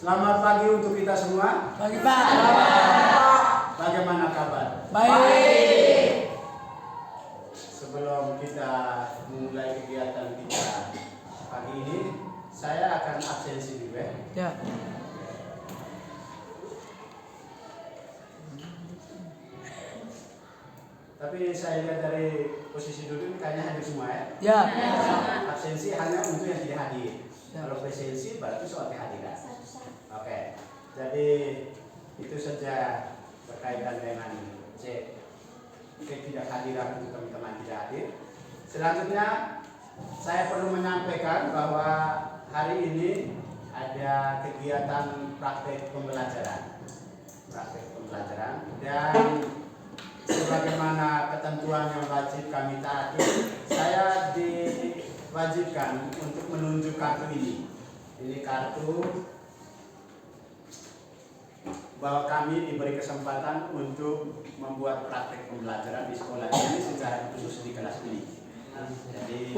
Selamat pagi untuk kita semua. Pagi Pak. Bagaimana kabar? Baik. Sebelum kita mulai kegiatan kita pagi ini, saya akan absensi dulu ya. Ya. Tapi saya lihat dari posisi duduk kayaknya hadir semua ya. Ya. Absensi hanya untuk yang tidak hadir. Ya. Kalau presensi berarti soal kehadiran. Oke. Jadi itu saja berkaitan dengan ketidakhadiran untuk teman-teman tidak hadir. Selanjutnya saya perlu menyampaikan bahwa hari ini ada kegiatan praktek pembelajaran. Dan sebagaimana ketentuan yang wajib kami taati, saya diwajibkan untuk menunjuk kartu ini. Ini kartu bahwa kami diberi kesempatan untuk membuat praktek pembelajaran di sekolah ini secara khusus di kelas ini. Jadi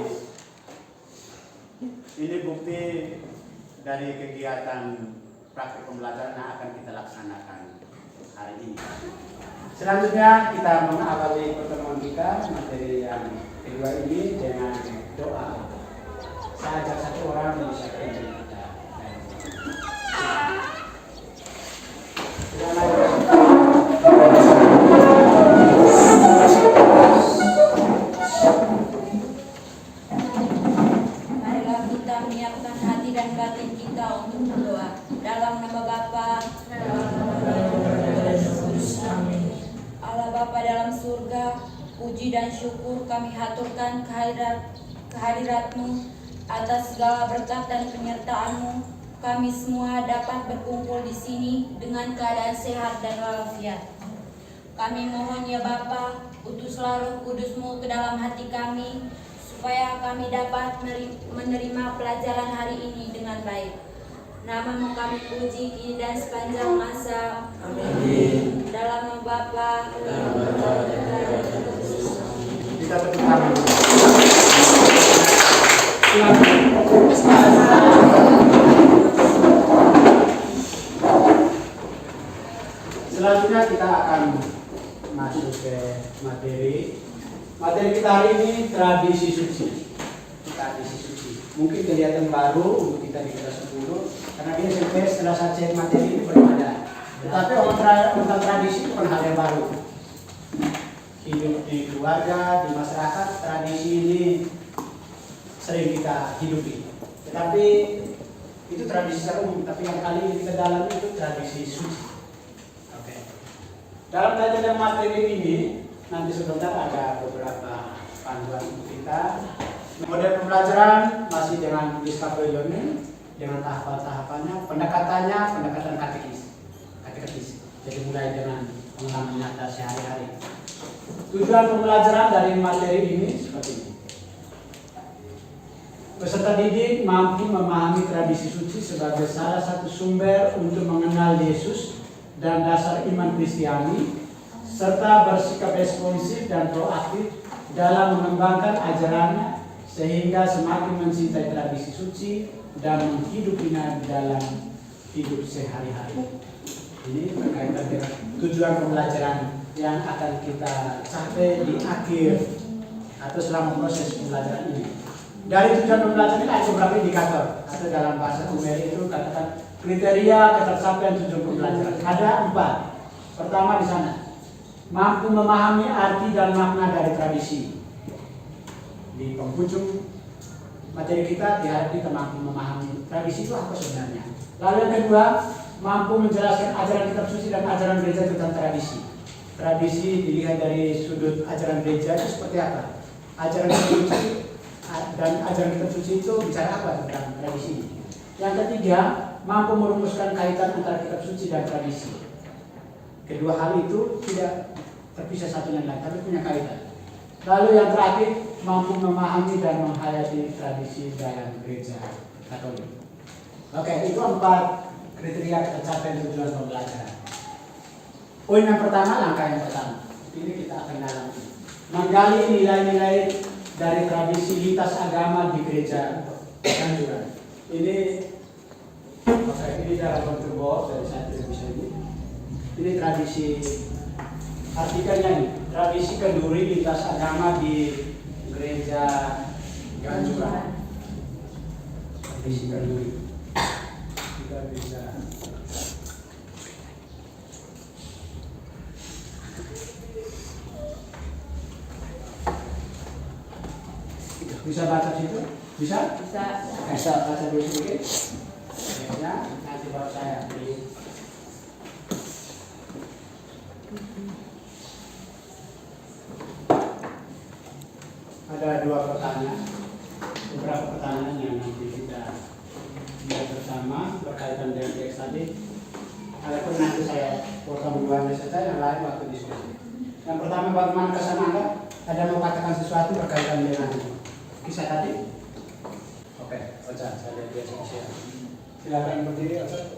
ini bukti dari kegiatan praktek pembelajaran yang akan kita laksanakan hari ini. Selanjutnya kita mengawali pertemuan kita materi yang kedua ini dengan doa. Saya ajak satu orang bisa pimpin kita. Marilah kita menyiapkan hati dan batin kita untuk berdoa. Dalam nama Bapa, Allah Bapa dalam surga, puji dan syukur kami haturkan kehadirat-Mu atas segala berkat dan penyertaan-Mu. Kami semua dapat berkumpul di sini dengan keadaan sehat dan walafiat. Kami mohon ya Bapa, utuslah Roh Kudus-Mu ke dalam hati kami, supaya kami dapat menerima pelajaran hari ini dengan baik. Nama-Mu kami puji kini dan sepanjang masa. Amin. Dalam nama Bapa, Kita tepuk tangan. Selanjutnya kita akan masuk ke materi. Materi kita hari ini tradisi suci. Tradisi suci. Mungkin kelihatan baru untuk kita di kelas 10 karena dia sampai setelah saya cek materi ini belum ada. Tetapi tentang tradisi bukan hal yang baru. Hidup di keluarga, di masyarakat, tradisi ini sering kita hidupi. Tetapi itu tradisi secara umum, tapi yang kali ini kita dalami itu tradisi suci. Oke. Dalam pelajaran materi ini nanti sebentar ada beberapa panduan untuk kita. Model pembelajaran masih dengan discovery learning, dengan tahapan-tahapannya, pendekatan katekis. Jadi mulai dengan pengalaman nyata sehari-hari. Tujuan pembelajaran dari materi ini seperti ini. Peserta didik mampu memahami tradisi suci sebagai salah satu sumber untuk mengenal Yesus dan dasar iman Kristiani, serta bersikap responsif dan proaktif dalam mengembangkan ajarannya sehingga semakin mencintai tradisi suci dan menghidupinya dalam hidup sehari-hari. Ini berkaitan dengan tujuan pembelajaran yang akan kita capai di akhir atau selama proses pembelajaran ini. Dari tujuan pembelajaran ini ada beberapa indikator atau dalam bahasa Umeri itu katakan kriteria ketercapaian tujuan pembelajaran. Ada 4. Pertama di sana, mampu memahami arti dan makna dari tradisi. Di penghujung materi kita diharap kita mampu memahami tradisi itu apa sebenarnya. Lalu yang kedua, mampu menjelaskan ajaran kitab suci dan ajaran gereja tentang tradisi. Tradisi dilihat dari sudut ajaran gereja itu seperti apa? Ajaran kitab suci dan ajaran kitab suci itu bicara apa tentang tradisi? Yang ketiga, mampu merumuskan kaitan antara kitab suci dan tradisi. Kedua hal itu tidak terpisah satu dengan lain, tapi punya kaitan. Lalu yang terakhir, mampu memahami dan menghayati tradisi dalam gereja Katolik. Oke, itu 4 kriteria tercapai tujuan pembelajaran. Poin yang pertama, langkah yang pertama. Ini kita akan dalami. Menggali nilai-nilai dari tradisi lintas agama di gereja Kanjuran. Ini Oke, ini dalam bentuk box dari saya tidak bisa ini. Ini tradisi, artikelnya ini, tradisi kenduri lintas agama di gereja Ganjuran. Tradisi kenduri. Kita bisa. Bisa baca situ? Bisa? Bisa. Bisa baca dulu sedikit. Ya, nanti baru saya beri. Ada dua pertanyaan, beberapa pertanyaan yang nanti kita lihat bersama berkaitan dengan teks tadi. Adapun nanti saya potong duanya saja, yang lain waktu diskusi. Yang pertama, bagaimana kesan Anda? Ada mau katakan sesuatu berkaitan dengan kisah tadi? Oke, baca. Saya lihat dia siap. Silakan berdiri, Ocha.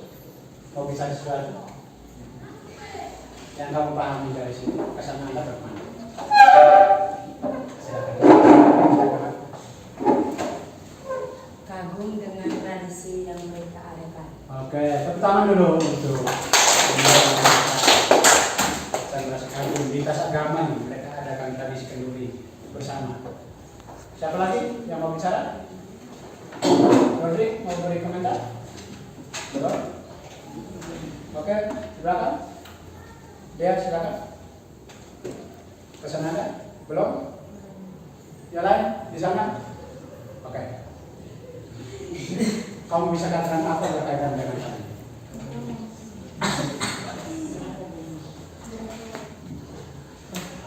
Mau bisa sesuatu yang kamu pahami dari sini, kesan Anda bagaimana? Silakan. Kagum dengan tradisi yang mereka adakan. Oke, tepuk tangan dulu untuk saya merasa kagum lintas agama nih, mereka adakan tradisi kenduri bersama. Siapa lagi yang mau bicara? Rodrik mau beri komentar? Belum? Oke, di belakang. Dia silakan. Kesan Anda? Belum? Yang lain di sana? Oke. Kamu bisa katakan apa berkaitan dengan hal ini?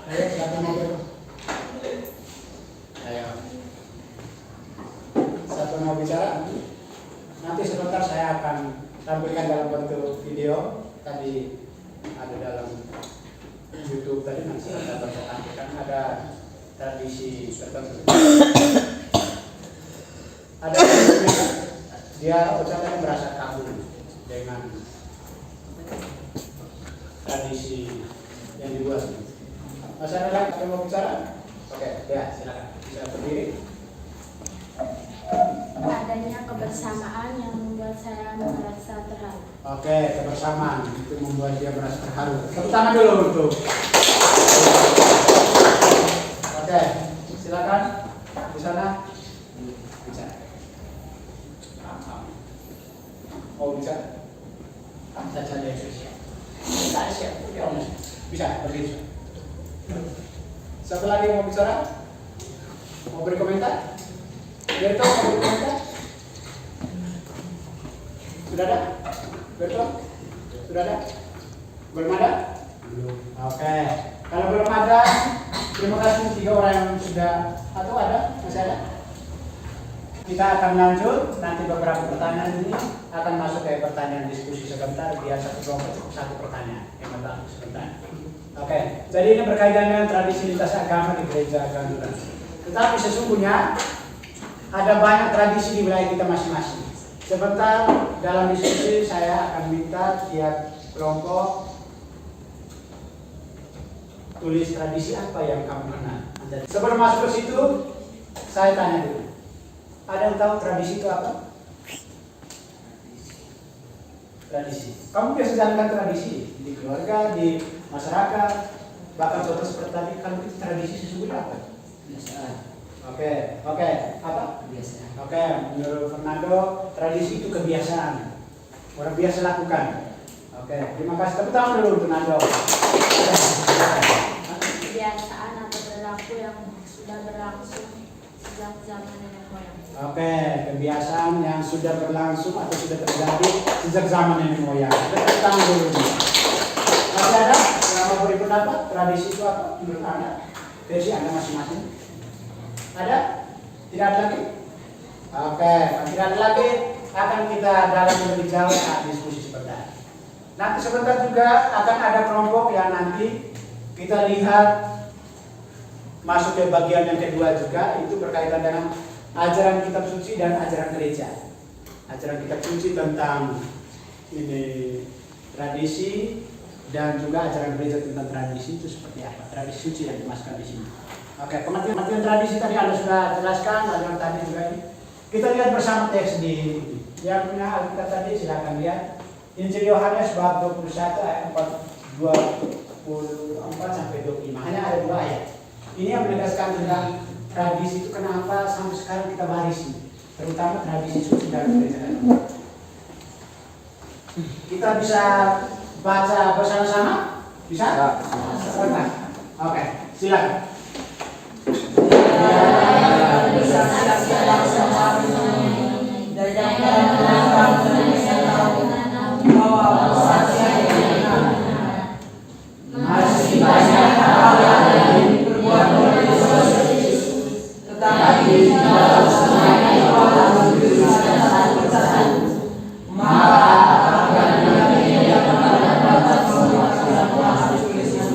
Ayo, silakan ngobrol. Ayo. Satu mau bicara? Nanti sebentar saya akan tampilkan dalam bentuk video. Tadi ada dalam YouTube tadi, nanti saya tampilkan ada tradisi tertentu. Ada dia ucapan merasa kagum dengan tradisi yang dibuat. Masih ada lagi yang mau bicara? Oke, ya silakan. Bisa berdiri. Adanya kebersamaan yang membuat saya merasa terharu. Oke, kebersamaan itu membuat dia merasa terharu. Tepuk tangan dulu untuk. Oke, silakan di sana. Bicara. Mau bicara? Saya saja siap. Saya siap. Bisa berdiri. Satu lagi mau bicara? Mau beri komentar? Berto mau beri komentar? Sudah ada? Berto? Sudah ada? Belum ada? Belum. Oke. Kalau belum ada, terima kasih 3 orang yang sudah. Atau ada? Masih ada? Kita akan lanjut. Nanti beberapa pertanyaan ini akan masuk ke pertanyaan diskusi sebentar. Biar satu kelompok cukup 1 pertanyaan. Yang pertama sebentar. Oke. Jadi ini berkaitan dengan tradisi lintas agama di gereja Ganjuran. Tetapi sesungguhnya ada banyak tradisi di wilayah kita masing-masing. Sebentar dalam diskusi saya akan minta tiap kelompok tulis tradisi apa yang kamu kenal. Sebelum masuk ke situ, saya tanya dulu. Ada yang tahu tradisi itu apa? Tradisi. Kamu biasa jalankan tradisi di keluarga, di masyarakat, bahkan contoh seperti tadi. Kalau itu tradisi sesungguhnya apa? Kebiasaan. Oke, apa? Kebiasaan. Oke, menurut Fernando, tradisi itu kebiasaan. Orang biasa lakukan. Oke, terima kasih. Tepuk tangan dulu untuk Fernando. Kebiasaan atau perilaku yang sudah berlangsung sejak zaman nenek moyang. Oke, kebiasaan yang sudah berlangsung atau sudah terjadi sejak zaman nenek moyang. Tepuk tangan dulu. Masih ada yang mau beri pendapat? Tradisi itu apa menurut Anda? Versi Anda masing-masing? Ada? Tidak ada lagi? Oke, kalau tidak ada lagi, akan kita dalam lebih jauh saat diskusi sebentar. Nanti sebentar juga akan ada kelompok yang nanti kita lihat masuk ke bagian yang kedua juga, itu berkaitan dengan ajaran kitab suci dan ajaran gereja. Ajaran kitab suci tentang ini tradisi dan juga ajaran gereja tentang tradisi itu seperti apa? Tradisi suci yang dimasukkan di sini. Oke, pengertian tradisi tadi Anda sudah jelaskan, ajaran tadi juga ini. Kita lihat bersama teks di Yang punya Alkitab tadi silakan lihat. Injil Yohanes bab 21 ayat 24 sampai 25. Hanya ada 2 ayat. Ini yang menegaskan tentang tradisi itu kenapa sampai sekarang kita warisi, terutama tradisi suci dalam gereja. Kita bisa baca bersama-sama? Bisa? Sebentar. Oke, silakan. Masih banyak hal yang diperbuat oleh Yesus, tetapi kalau semuanya Allah memberikan satu persatu, maka akan menjadi dapat semua kesatuan Yesus.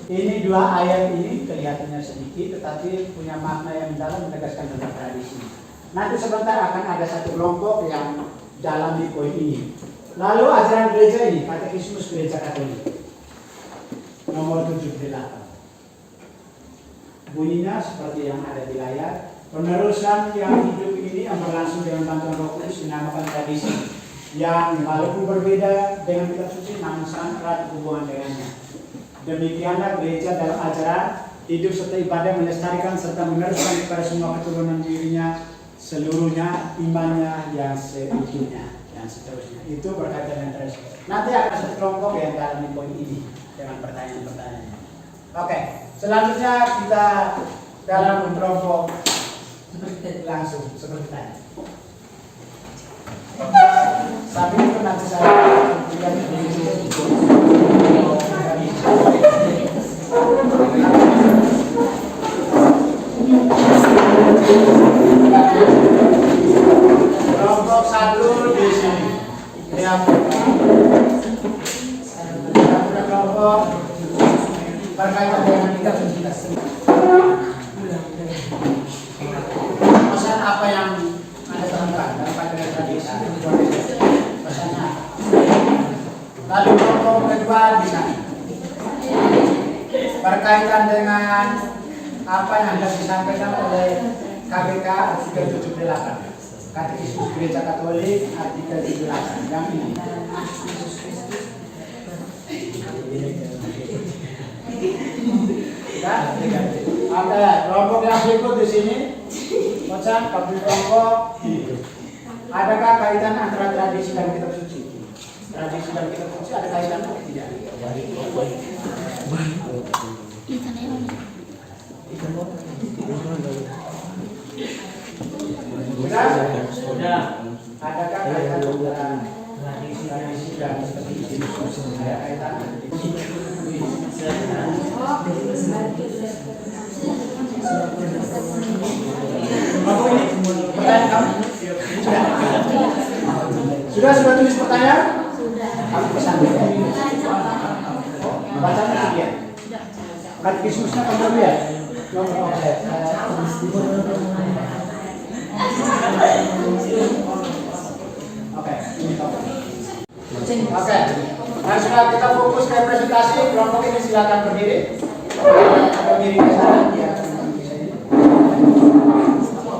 Ini 2 ayat ini kelihatannya sedikit, tetapi punya makna yang dalam menegaskan tentang tradisi. Nanti sebentar akan ada satu kelompok yang dalam di poin ini. Lalu ajaran gereja ini, Katekismus Gereja Katolik nomor 78. Bunyinya seperti yang ada di layar. Penerusan yang hidup ini yang berlangsung dengan bantuan Roh Kudus dinamakan tradisi, yang walaupun berbeda dengan kitab suci namun sangat erat hubungan dengannya. Demikianlah gereja dalam ajaran hidup serta ibadah melestarikan serta meneruskan kepada semua keturunan dirinya seluruhnya imannya yang seutuhnya dan seterusnya. Itu berkaitan dengan tradisi. Nanti akan satu kelompok yang dalam poin ini dengan pertanyaan-pertanyaan. Oke, selanjutnya kita dalam kelompok langsung seperti tadi. Sambil itu nanti saya berikan kelompok 1 di sini. Yang kelompok berkaitan dengan kitab suci. Pesan apa yang Anda temukan dalam pandangan tradisi? Pesannya apa? Lalu kelompok kedua di sana berkaitan dengan apa yang Anda disampaikan oleh KBK artikel 78. Katekismus Gereja Katolik artikel 78 yang ini. Oke, kelompok yang berikut di sini, Bocah, kelompok. Adakah kaitan antara tradisi dan kitab suci? Tradisi dan kitab suci ada kaitan atau tidak? Sudah. Adakah kaitan antara tradisi dan kitab suci? Ada kaitan? Pertanyaan kamu? Sudah tulis pertanyaan? Kamu pesan bacanya sekian. Katekismusnya kamu lihat. Oke, ini topik. Oke, nah sudah kita fokus ke presentasi. Kelompok ini silakan berdiri. Berdiri ke sana.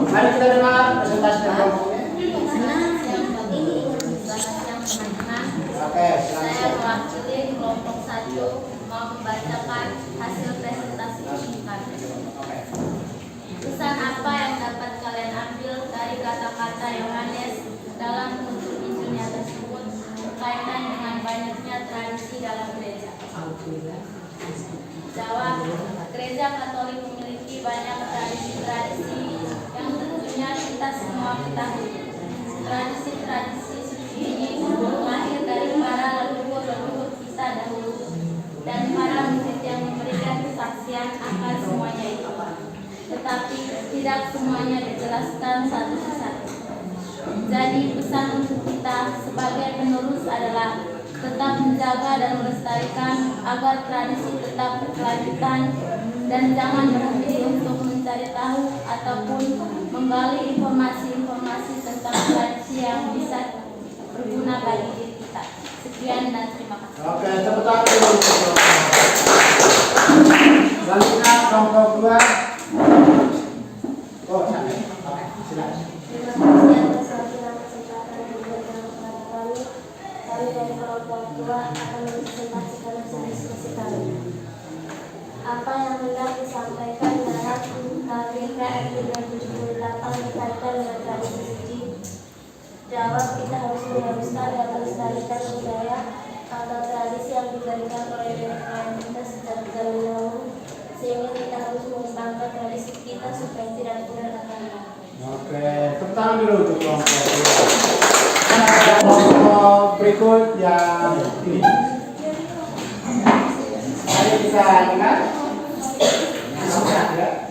Mari kita dengar presentasi dari kelompok ini. Oke, Saya mewakili kelompok 1 mau membacakan hasil presentasi ini kami. Pesan apa yang dapat kalian ambil dari kata-kata Yohanes dalam penutup Injilnya tersebut berkaitan dengan banyaknya tradisi dalam gereja? Jawab, Gereja Katolik memiliki banyak tradisi-tradisi yang tentunya kita semua ketahui. Tradisi-tradisi suci ini lahir dari para leluhur-leluhur kita dahulu dan para murid yang memberikan kesaksian akan semuanya itu. Tetapi tidak semuanya dijelaskan satu persatu. Jadi pesan untuk kita sebagai penerus adalah tetap menjaga dan melestarikan agar tradisi tetap berkelanjutan dan jangan berhenti untuk mencari tahu ataupun menggali informasi-informasi tentang tradisi yang bisa berguna bagi diri kita. Sekian dan terima kasih. Oke, tepuk tangan dulu. Selanjutnya kelompok 2. Oh, sampai. Oke, silakan. Terima kasih atas waktu dan kesempatan orang tua akan merepresentasikan diskusi kami. Apa yang hendak disampaikan dalam KPKR 78 berkaitan dengan tradisi suci? Jawab, kita harus meneruskan dan melestarikan budaya atau tradisi yang diberikan oleh nenek moyang kita sejak zaman dahulu, sehingga kita harus mengembangkan tradisi kita supaya tidak punah akan hilang. Oke, tepuk tangan dulu untuk kelompok. Dan ada kelompok berikut yang ini. Mari kita dengar. Ya.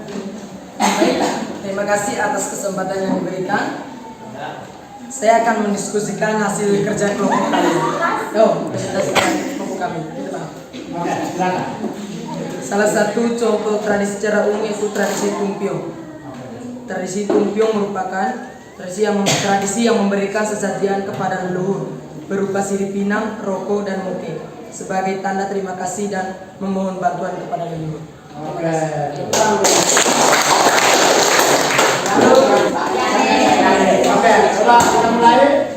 Baik, terima kasih atas kesempatan yang diberikan. Saya akan mendiskusikan hasil kerja kelompok kami. Presentasikan kelompok kami. Oke, silakan. Salah satu contoh tradisi secara umum itu tradisi tumpiong. Tradisi tumpiong merupakan tradisi yang memberikan sesajian kepada leluhur berupa sirih pinang, rokok, dan moke sebagai tanda terima kasih dan memohon bantuan kepada leluhur. Oke, oke, coba kita mulai.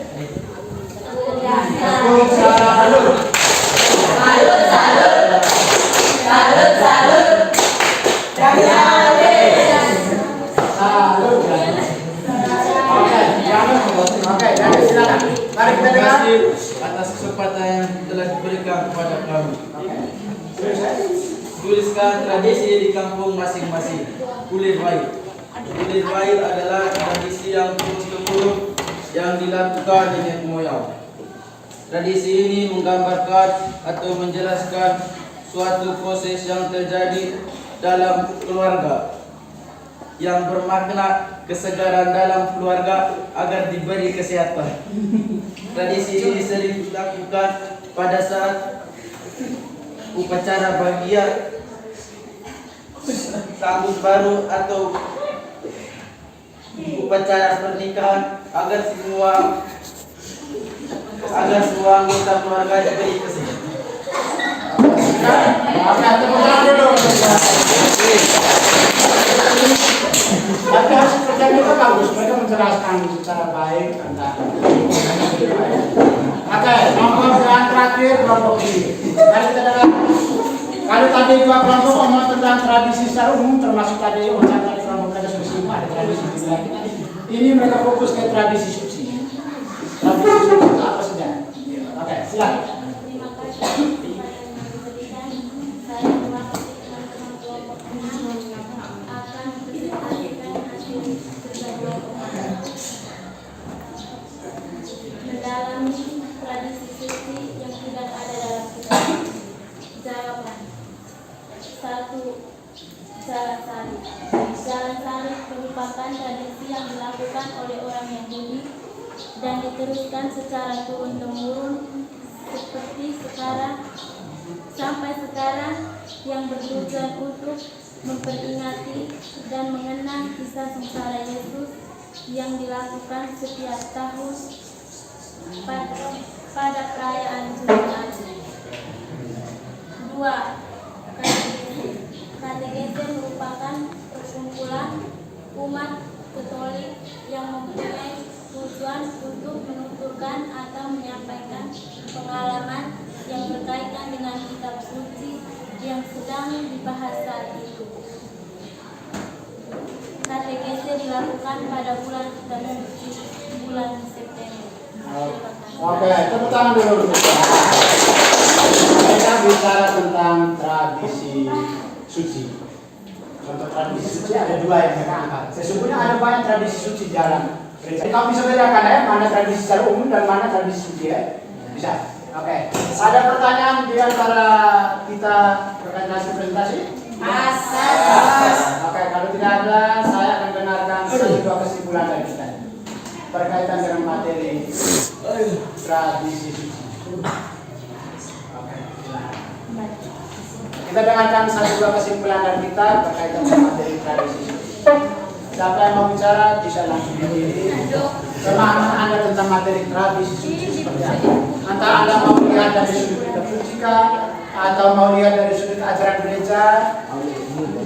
Salut, salut. Salut, salut. Salut, salut. Salut. Oke, jadi silakan. Mari kita dengar. Atas kesempatan yang telah diberikan kepada kami. Oke. Tuliskan tradisi di kampung masing-masing. Kulir Wail. Kulir Wail adalah tradisi yang turun-temurun yang dilakukan nenek moyang. Tradisi ini menggambarkan atau menjelaskan suatu proses yang terjadi dalam keluarga yang bermakna kesegaran dalam keluarga agar diberi kesehatan. Tradisi ini sering dilakukan pada saat upacara bahagia, tahun baru, atau upacara pernikahan agar semua anggota keluarga diberi kesehatan. Oke, tepuk tangan dulu. Tapi hasil kerja mereka bagus, mereka menjelaskan secara baik tentang. Oke, kelompok yang terakhir kelompok ini. Mari kita dengar. Kalau tadi dua kelompok ngomong tentang tradisi secara umum, termasuk tadi ucapan dari kelompok ada suci, ada tradisi juga. Ini mereka fokus ke tradisi suci. Tradisi suci itu apa saja? Oke, silakan. Terima kasih kepada yang diberikan. Saya mewakili teman-teman kelompok ini akan mempresentasikan hasil kerja kelompok kami. Mendalami tradisi suci yang tidak ada dalam kitab. Jawaban. 1. Jalan salib. Jalan salib merupakan tradisi yang dilakukan oleh orang Yahudi dan diteruskan secara turun-temurun seperti sampai sekarang, yang bertujuan untuk memperingati dan mengenang kisah sengsara Yesus yang dilakukan setiap tahun pada perayaan Jumat. 2. Katekese merupakan perkumpulan umat Katolik yang mempunyai tujuan untuk menuturkan atau menyampaikan pengalaman yang berkaitan dengan kitab suci yang sedang dibahas saat itu. Katekese dilakukan pada bulan September. Oke, tepuk tangan dulu. Mereka bicara tentang tradisi suci. Contoh tradisi suci ada dua yang mereka angkat. Sesungguhnya ada banyak tradisi suci di dalam. Jadi kamu bisa bedakan ya, mana tradisi secara umum dan mana tradisi suci ya? Bisa. Oke. Ada pertanyaan di antara kita berkaitan hasil presentasi? Oke, kalau tidak ada, saya akan dengarkan dua kesimpulan dari kita berkaitan dengan materi tradisi suci. Oke. Kita dengarkan dua kesimpulan dari kita berkaitan dengan materi tradisi suci. Siapa yang mau bicara bisa langsung berdiri. Pemahaman Anda tentang materi tradisi suci seperti apa? Antara Anda mau lihat dari sudut kitab suci atau mau lihat dari sudut ajaran gereja,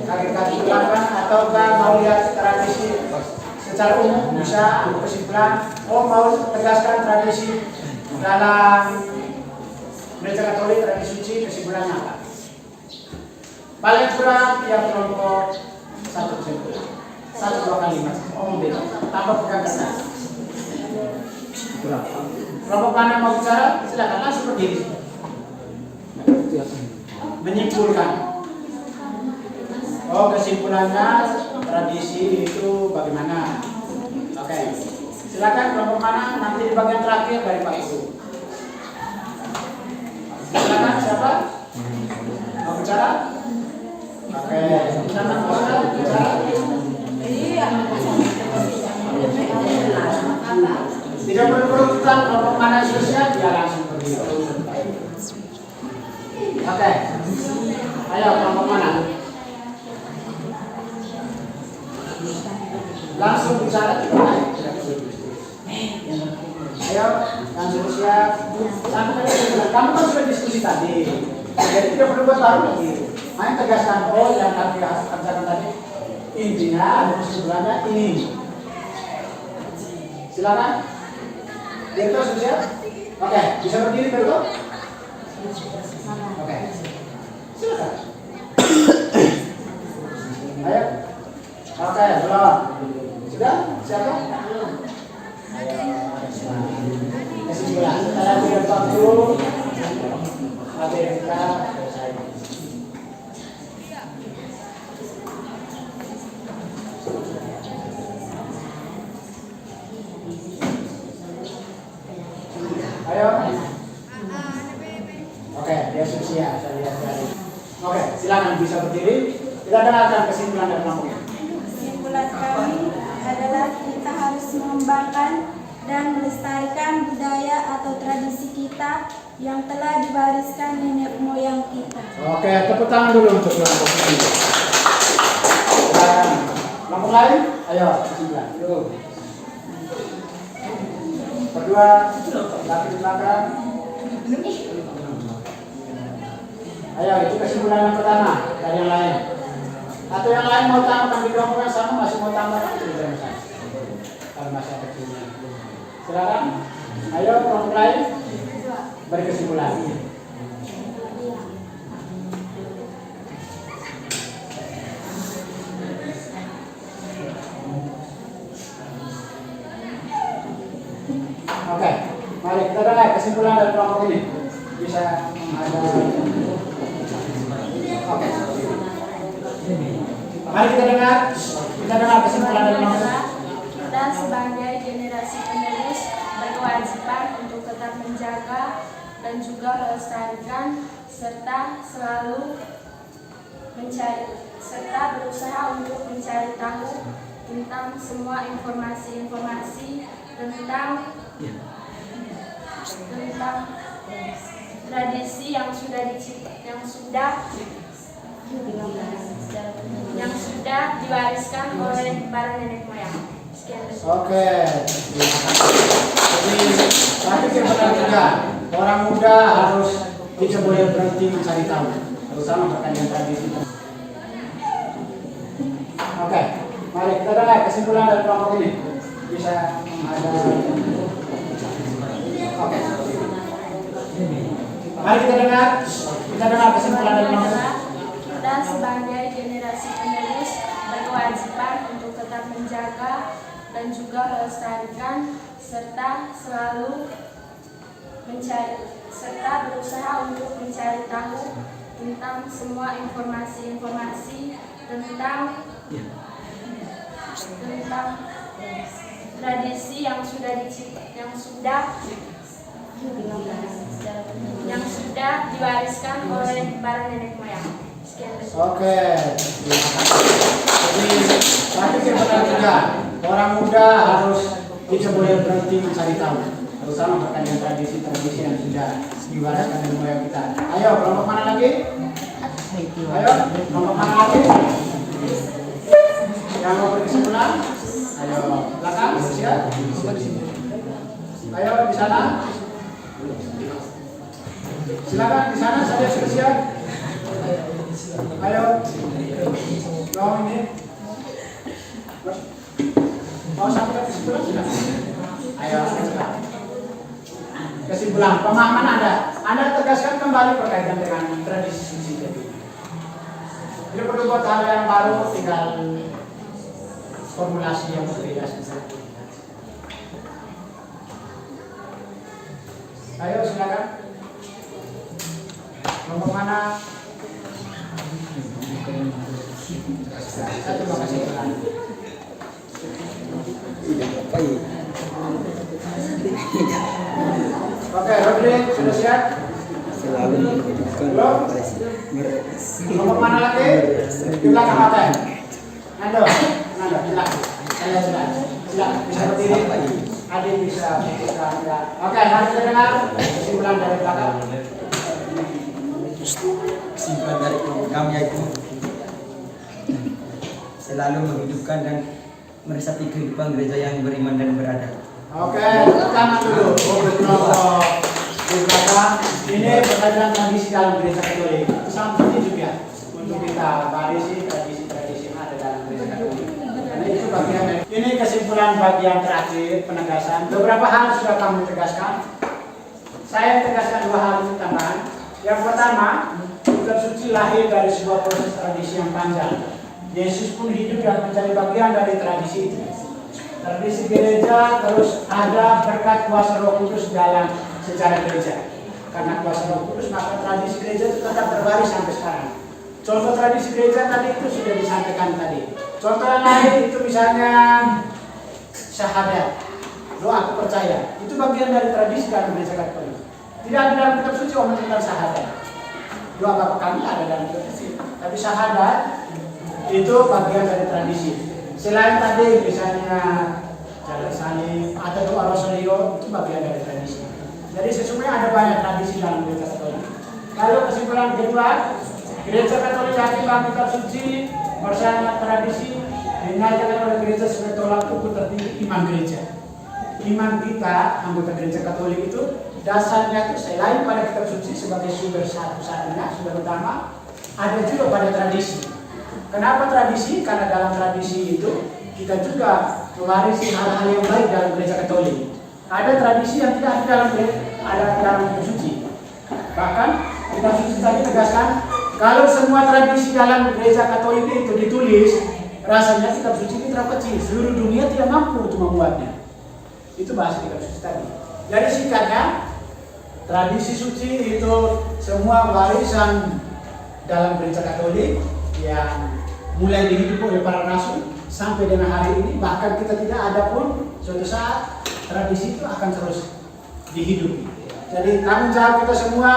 kaki-kaki ulama, ataukah mau lihat tradisi secara umum, bisa ambil kesimpulan. Oh, mau tegaskan tradisi dalam Gereja Katolik tradisi suci kesimpulannya apa? Paling kurang tiap kelompok satu kesimpulan, 1-2 kalimat. Oh beda, tambah pegang kertas. Kelompok mana mau bicara? Silakan langsung berdiri. Menyimpulkan. Oh kesimpulannya tradisi itu bagaimana? Oke, silakan kelompok mana nanti di bagian terakhir dari Pak Ibu. Silakan siapa? Mau bicara? Oke, silakan bicara. Tidak perlu berurutan kelompok mana selesai, dia langsung pergi. Oke, ayo kelompok mana? Langsung bicara tidak naik. Ayo, langsung siap. Kamu kan sudah diskusi tadi, jadi tidak perlu buat baru lagi. Main tegaskan yang kami kerjakan tadi. Intinya kesimpulannya ini. Silakan. Berto siap? Oke, bisa berdiri Berto? Oke. Silakan. Ayo. Oke, belum. Sudah? Siapa? Kesimpulan. Saya berikan waktu. ABMK selesai. Ayo. Oke, dia susia. Saya lihat dari. Oke, silakan bisa berdiri. Kita dengarkan kesimpulan dari kelompoknya. Kesimpulan kami adalah kita harus mengembangkan dan melestarikan budaya atau tradisi kita yang telah diwariskan nenek moyang kita. Oke, tepuk tangan dulu untuk kelompok ini. Dan kelompok lain, ayo kesimpulan. Yuk. Berdua, laki di belakang. Ayo, itu kesimpulan yang pertama dari yang lain. Atau yang lain mau tambahkan di kelompok yang sama, masih mau tambahkan itu bisa misalnya. Kalau masih ada kecilnya. Silakan. Ayo kelompok lain beri kesimpulan. Oke, mari kita dengar kesimpulan dari kelompok ini. Bisa ada. Oke. Mari kita dengar kesimpulan dari kelompok ini. Kita sebagai generasi penerus berkewajiban untuk tetap menjaga dan juga melestarikan serta selalu berusaha untuk mencari tahu tentang semua informasi-informasi tentang tradisi yang sudah diwariskan oleh para nenek moyang. Oke. Jadi tadi kesimpulan juga, orang muda harus tidak boleh berhenti mencari tahu, terutama terkait dengan tradisi. Oke, mari kita dengar kesimpulan dari kelompok ini. Bisa ada. Oke. Mari kita dengar kesimpulan dari kelompok ini. Kita sebagai generasi penerus berkewajiban untuk tetap menjaga dan juga melestarikan serta berusaha untuk mencari tahu tentang semua informasi-informasi tentang tradisi yang sudah diwariskan oleh para nenek moyang. Oke. Jadi tadi kesimpulan juga, orang muda harus tidak boleh berhenti mencari tahu, terutama terkait dengan tradisi-tradisi yang sudah diwariskan dari moyang kita. Ayo, kelompok mana lagi? Ayo, kelompok mana lagi? Yang mau berkesimpulan? Ayo, belakang, siap? Ayo, di sana. Silakan di sana, saya sudah siap. Ayo, mau ini. Mau sampai ke kesimpulan sudah? Ayo, kesimpulan pemahaman Anda. Anda tegaskan kembali berkaitan dengan tradisi suci tadi. Tidak perlu buat hal yang baru, tinggal formulasi yang berbeda saja. Ayo silakan. Nomor mana? Terima kasih. Oke, Rodri sudah siap? Selalu menghidupkan Nomor mana lagi? Di belakang apa? Nando, silakan. Saya silakan bisa berdiri. Adik bisa buka. Oke, mari kita dengar kesimpulan dari belakang. Kesimpulan dari program yaitu selalu menghidupkan dan meresapi kehidupan gereja yang beriman dan beradab. Oke, tangan dulu. Di belakang ini berkaitan tradisi dalam gereja Katolik. Itu sama penting juga untuk kita barisi tradisi-tradisi yang ada dalam gereja Katolik. Karena itu bagian dari ini kesimpulan bagian terakhir penegasan. Beberapa hal sudah kami tegaskan. Saya tegaskan 2 hal itu tambahan. Yang pertama, kitab suci lahir dari sebuah proses tradisi yang panjang. Yesus pun hidup dan menjadi bagian dari tradisi itu. Tradisi gereja terus ada berkat kuasa Roh Kudus dalam sejarah gereja. Karena kuasa Roh Kudus, maka tradisi gereja itu tetap berbaris sampai sekarang. Contoh tradisi gereja tadi itu sudah disampaikan tadi. Contoh yang lain itu misalnya syahadat, doa kepercayaan. Itu bagian dari tradisi dalam gereja Katolik. Tidak ada dalam kitab suci omong tentang syahadat. Doa Bapa Kami ada dalam kitab suci, tapi syahadat itu bagian dari tradisi. Selain tadi misalnya jalan salib atau doa rosario, itu bagian dari tradisi. Jadi sesungguhnya ada banyak tradisi dalam gereja Katolik. Lalu kesimpulan kedua, gereja Katolik yakin bahwa kitab suci bersama tradisi dinyatakan oleh gereja sebagai tolak ukur tertinggi iman gereja. Iman kita anggota gereja Katolik itu dasarnya itu selain pada kitab suci sebagai sumber satu-satunya, sumber utama, ada juga pada tradisi. Kenapa tradisi? Karena dalam tradisi itu kita juga mewarisi hal-hal yang baik dalam gereja Katolik. Ada tradisi yang tidak ada dalam kitab suci. Bahkan kitab suci tadi tegaskan kalau semua tradisi dalam gereja Katolik itu ditulis, rasanya kitab suci ini terlalu kecil. Seluruh dunia tidak mampu untuk membuatnya. Itu bahasa kitab suci tadi. Jadi singkatnya, tradisi suci itu semua warisan dalam gereja Katolik yang mulai dihidup oleh para rasul sampai dengan hari ini. Bahkan kita tidak ada pun suatu saat tradisi itu akan terus dihidupi. Jadi tanggung jawab kita semua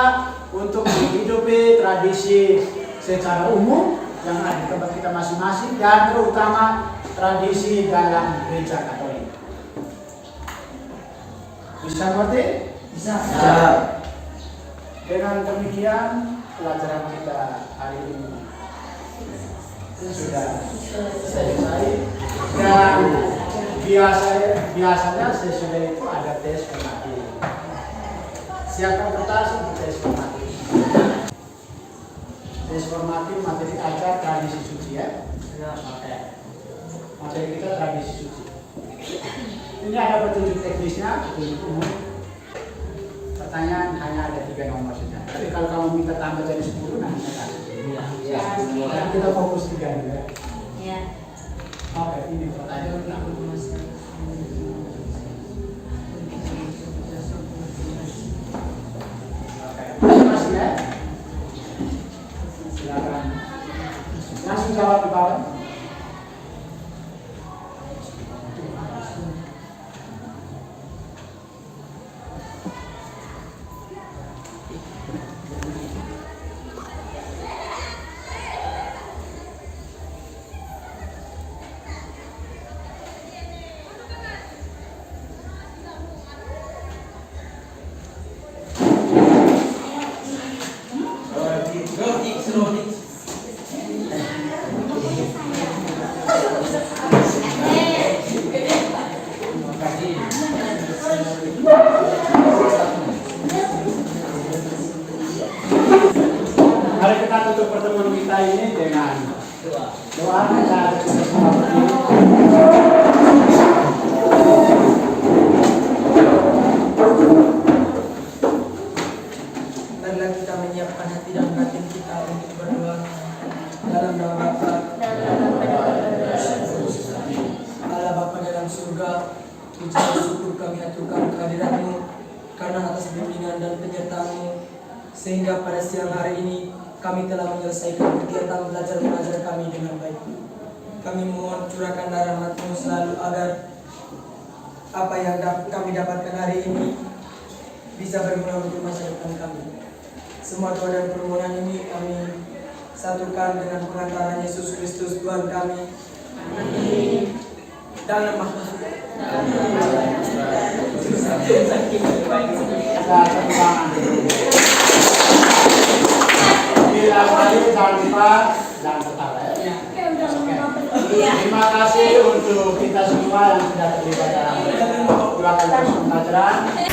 untuk menghidupi tradisi secara umum yang ada di tempat kita masing-masing dan terutama tradisi dalam gereja Katolik. Bisa ngerti? Bisa. Dengan demikian pelajaran kita hari ini sudah selesai dan biasanya sesudah itu ada tes formatif. Siapkan kertas untuk tes formatif. Tes formatif materi ajar tradisi suci ya. Materi kita tradisi suci. Ini ada petunjuk teknisnya, petunjuk umum. Pertanyaan hanya ada 3 nomor saja. Tapi kalau kamu minta tambah jadi 10 nanti saya kasih. Dan kita fokus 3 juga. Ya. Oke, ini pertanyaan. Terima kasih ya. Silakan. Langsung jawab di bawah. Mari kita tutup pertemuan kita ini dengan doa kita semua berdiri. puji dan syukur kami aturkan kehadiratmu karena atas bimbingan dan penyertaan-mu sehingga pada siang hari ini kami telah menyelesaikan kegiatan belajar mengajar kami dengan baik. Kami mohon curahkan rahmat-mu selalu agar apa yang kami dapatkan hari ini bisa berguna untuk masa depan kami. Semua doa dan permohonan ini kami satukan dengan pengantaran Yesus Kristus Tuhan kami. Amin. Dalam nama Bila balik jangan lupa dan ketawa ya. Terima kasih untuk kita semua yang sudah terlibat dalam pelajaran.